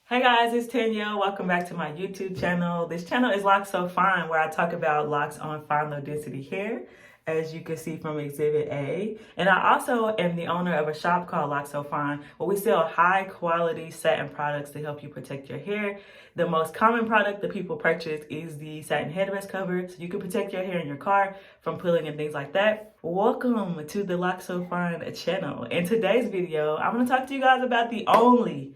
Hey guys, it's Tanya. Welcome back to my YouTube channel. This channel is Locs So Fine, where I talk about locks on fine low density hair, as you can see from Exhibit A. And I also am the owner of a shop called Locs So Fine, where we sell high quality satin products to help you protect your hair. The most common product that people purchase is the satin headrest cover, so you can protect your hair in your car from pulling and things like that. Welcome to the Locs So Fine channel. In today's video, I'm going to talk to you guys about the only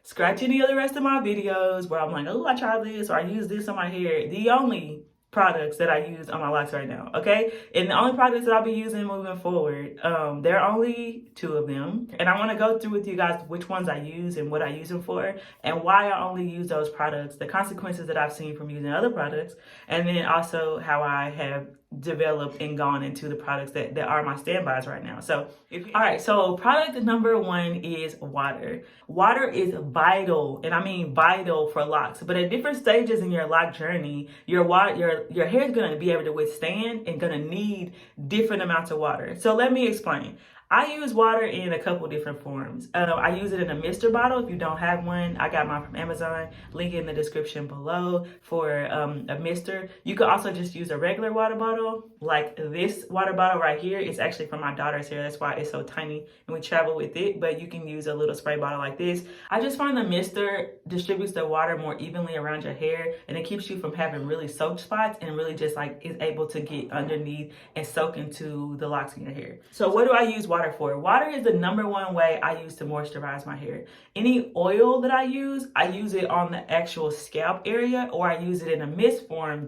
scratch any of the rest of my videos where I'm like, oh, I tried this or I use this on my hair. The only products that I use on my locks right now, okay? And the only products that I'll be using moving forward, there are only 2 of them. And I want to go through with you guys which ones I use and what I use them for and why I only use those products, the consequences that I've seen from using other products, and then also how I have developed and gone into the products that are my standbys right now. So, all right, so product number 1 is water. Water is vital, and I mean vital for locks. But at different stages in your lock journey, your hair is gonna be able to withstand and gonna need different amounts of water. So let me explain. I use water in a couple different forms. I use it in a mister bottle. If you don't have one, I got mine from Amazon. Link in the description below for a mister. You could also just use a regular water bottle, like this water bottle right here. It's actually from my daughter's hair. That's why it's so tiny and we travel with it. But you can use a little spray bottle like this. I just find the mister distributes the water more evenly around your hair, and it keeps you from having really soaked spots and really just like is able to get underneath and soak into the locks in your hair. So what do I use water for? Water is the number 1 way I use to moisturize my hair. Any oil that I use it on the actual scalp area, or I use it in a mist form,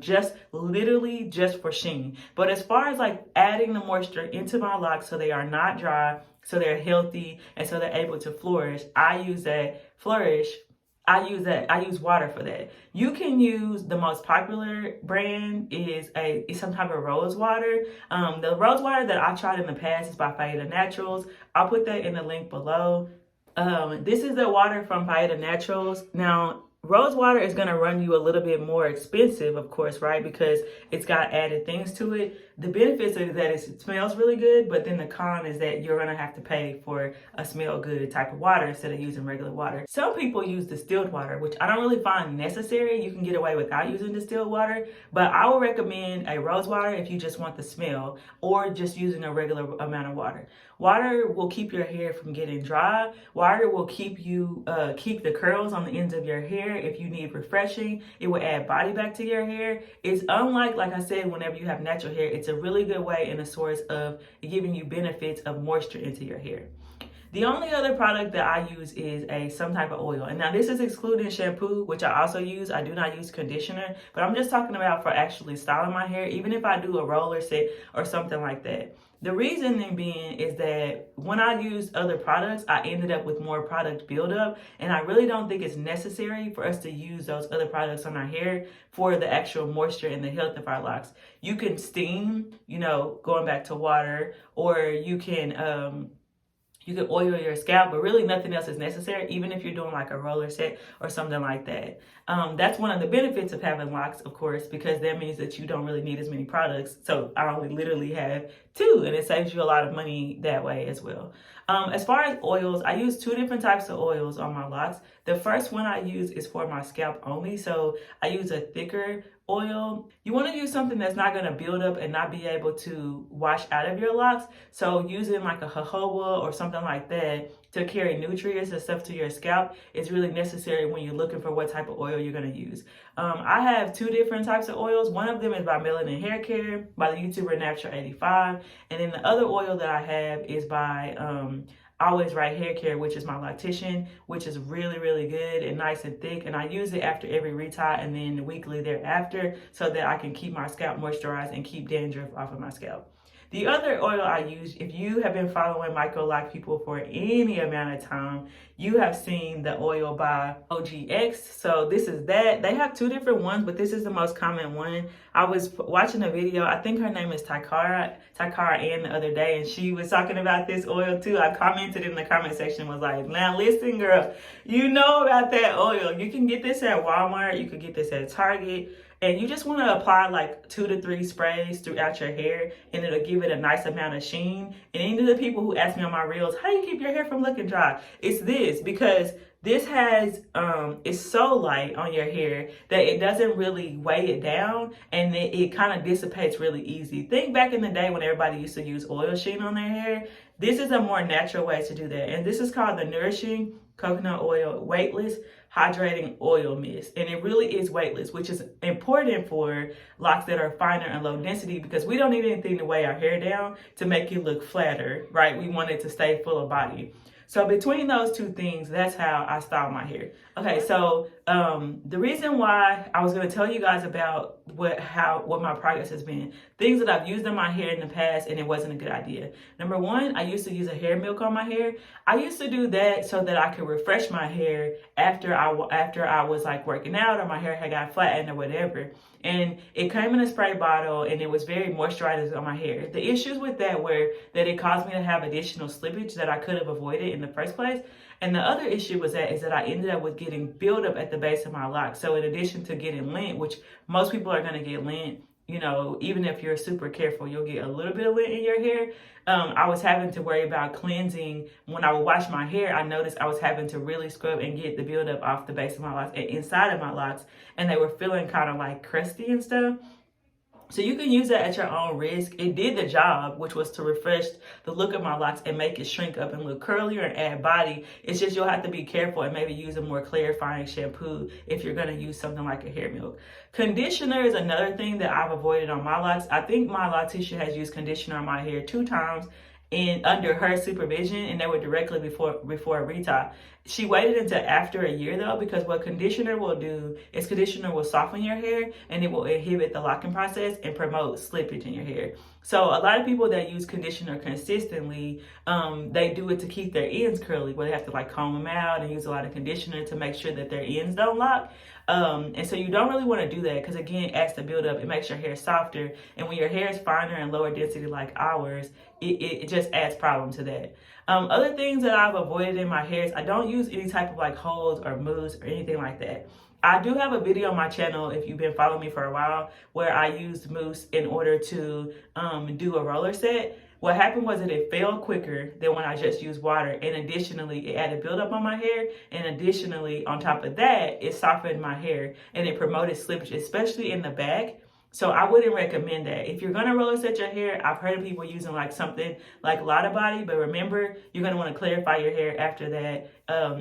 literally just for sheen. But as far as like adding the moisture into my locks so they are not dry, so they're healthy, and so they're able to flourish, I use water for that. You can use the most popular brand is some type of rose water. The rose water that I tried in the past is by Faida Naturals. I'll put that in the link below. This is the water from Faida Naturals. Now, rose water is going to run you a little bit more expensive, of course, right? Because it's got added things to it. The benefits are that it smells really good, but then the con is that you're going to have to pay for a smell good type of water instead of using regular water. Some people use distilled water, which I don't really find necessary. You can get away without using distilled water, but I would recommend a rose water if you just want the smell, or just using a regular amount of water. Water will keep your hair from getting dry. Water will keep the curls on the ends of your hair if you need refreshing. It will add body back to your hair. It's unlike, like I said, whenever you have natural hair, it's a really good way and a source of giving you benefits of moisture into your hair. The only other product that I use is some type of oil. And now this is excluding shampoo, which I also use. I do not use conditioner, but I'm just talking about for actually styling my hair, even if I do a roller set or something like that. The reason being is that when I used other products, I ended up with more product buildup, and I really don't think it's necessary for us to use those other products on our hair for the actual moisture and the health of our locks. You can steam, going back to water, or you can oil your scalp, but really nothing else is necessary, even if you're doing like a roller set or something like that. That's one of the benefits of having locks, of course, because that means that you don't really need as many products. So I only literally have 2, and it saves you a lot of money that way as well. As far as oils, I use 2 different types of oils on my locks. The first one I use is for my scalp only. So I use a thicker oil. You want to use something that's not going to build up and not be able to wash out of your locks. So using like a jojoba or something like that to carry nutrients and stuff to your scalp is really necessary when you're looking for what type of oil you're going to use. I have 2 different types of oils. One of them is by Melanin Hair Care by the YouTuber Natural85, and then the other oil that I have is by Always Right Hair Care, which is my loctician, which is really, really good and nice and thick. And I use it after every retie and then weekly thereafter so that I can keep my scalp moisturized and keep dandruff off of my scalp. The other oil I use, if you have been following Microlocs people for any amount of time, you have seen the oil by OGX. So this is that. They have 2 different ones, but this is the most common one. I was watching a video, I think her name is Takara Ann the other day, and she was talking about this oil too. I commented in the comment section, was like, now listen girl, you know about that oil. You can get this at Walmart, you could get this at Target. And you just want to apply like 2 to 3 sprays throughout your hair, and it'll give it a nice amount of sheen. And any of the people who ask me on my reels, how do you keep your hair from looking dry? It's this, because This has, it's so light on your hair that it doesn't really weigh it down, and it kind of dissipates really easy. Think back in the day when everybody used to use oil sheen on their hair. This is a more natural way to do that. And this is called the Nourishing Coconut Oil Weightless Hydrating Oil Mist. And it really is weightless, which is important for locks that are finer and low density, because we don't need anything to weigh our hair down to make it look flatter, right? We want it to stay full of body. So between those two things, that's how I style my hair. Okay, so the reason why I was going to tell you guys about what my progress has been, things that I've used in my hair in the past and it wasn't a good idea. Number one, I used to use a hair milk on my hair. I used to do that so that I could refresh my hair after I was like working out, or my hair had got flattened or whatever. And it came in a spray bottle and it was very moisturizing on my hair. The issues with that were that it caused me to have additional slippage that I could have avoided in the first place. And the other issue is that I ended up with getting buildup at the base of my locks. So in addition to getting lint, which most people are going to get lint, you know, even if you're super careful, you'll get a little bit of lint in your hair. I was having to worry about cleansing. When I would wash my hair, I noticed I was having to really scrub and get the buildup off the base of my locks and inside of my locks. And they were feeling kind of like crusty and stuff. So you can use that at your own risk. It did the job, which was to refresh the look of my locks and make it shrink up and look curlier and add body. It's just you'll have to be careful and maybe use a more clarifying shampoo if you're going to use something like a hair milk. Conditioner is another thing that I've avoided on my locks. I think my loctician has used conditioner on my hair 2 times under her supervision, and they were directly before a retie. She waited until after a year though, because what conditioner will do is conditioner will soften your hair and it will inhibit the locking process and promote slippage in your hair. So a lot of people that use conditioner consistently, they do it to keep their ends curly, where they have to like comb them out and use a lot of conditioner to make sure that their ends don't lock. And so you don't really want to do that, because again, it adds to build up. It makes your hair softer. And when your hair is finer and lower density like ours, it just adds problem to that. Other things that I've avoided in my hair is I don't use any type of like holds or mousse or anything like that. I do have a video on my channel, if you've been following me for a while, where I used mousse in order to do a roller set. What happened was that it fell quicker than when I just used water, and additionally it added buildup on my hair, and additionally on top of that it softened my hair and it promoted slippage, especially in the back. So I wouldn't recommend that. If you're gonna roller set your hair, I've heard of people using like something like Lotta Body, but remember, you're gonna wanna clarify your hair after that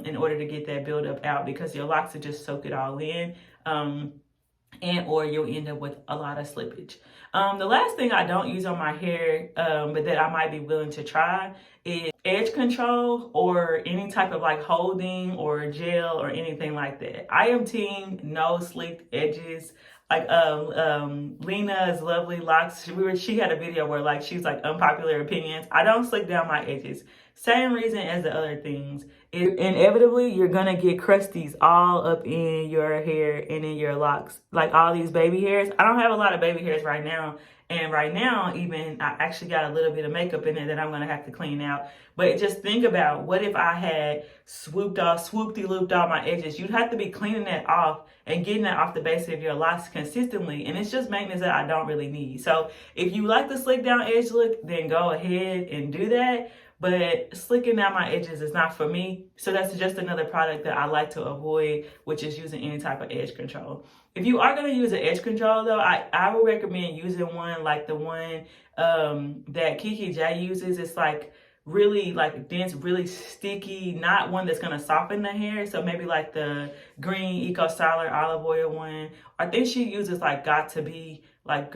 in order to get that buildup out, because your locks will just soak it all in, and or you'll end up with a lot of slippage. The last thing I don't use on my hair, but that I might be willing to try, is edge control or any type of like holding or gel or anything like that. I am team no slicked edges. Like Lena's Lovely Locks, she had a video where like she's like unpopular opinions. I don't slick down my edges. Same reason as the other things. Inevitably, you're gonna get crusties all up in your hair and in your locks, like all these baby hairs. I don't have a lot of baby hairs right now, and right now even I actually got a little bit of makeup in it that I'm gonna have to clean out. But just think about, what if I had swoop-de-looped all my edges? You'd have to be cleaning that off and getting that off the base of your locks consistently, and it's just maintenance that I don't really need. So if you like the slick down edge look, then go ahead and do that. But slicking down my edges is not for me. So that's just another product that I like to avoid, which is using any type of edge control. If you are going to use an edge control though, I would recommend using one like the one that Kiki J uses. It's like really like dense, really sticky, not one that's going to soften the hair. So maybe like the green Eco Styler olive oil one. I think she uses like Got to Be, like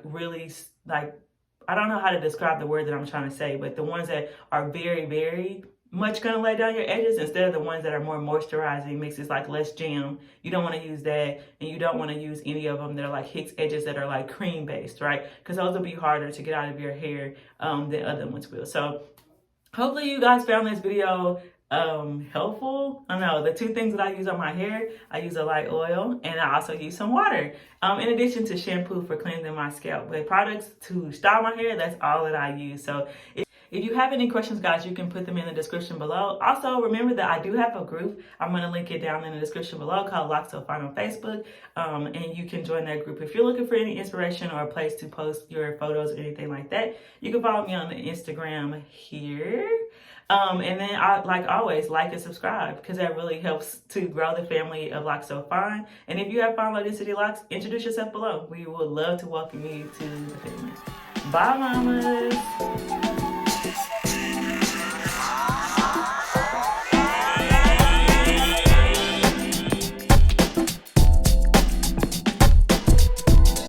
really like, I don't know how to describe the word that I'm trying to say, but the ones that are very, very much going to lay down your edges, instead of the ones that are more moisturizing, mixes like less jam. You don't want to use that, and you don't want to use any of them that are like Hicks edges that are like cream based, right? Because those will be harder to get out of your hair than other ones will. So hopefully you guys found this video helpful. I know the 2 things that I use on my hair, I use a light oil and I also use some water, in addition to shampoo for cleansing my scalp. But products to style my hair, that's all that I use. So if you have any questions, guys, you can put them in the description below. Also, remember that I do have a group. I'm going to link it down in the description below, called Locs So Fine on Facebook. And you can join that group. If you're looking for any inspiration or a place to post your photos or anything like that, you can follow me on the Instagram here. And then like always, like and subscribe, because that really helps to grow the family of Locs So Fine. And if you have fine Low Density Locks, introduce yourself below. We would love to welcome you to the family. Bye, mamas.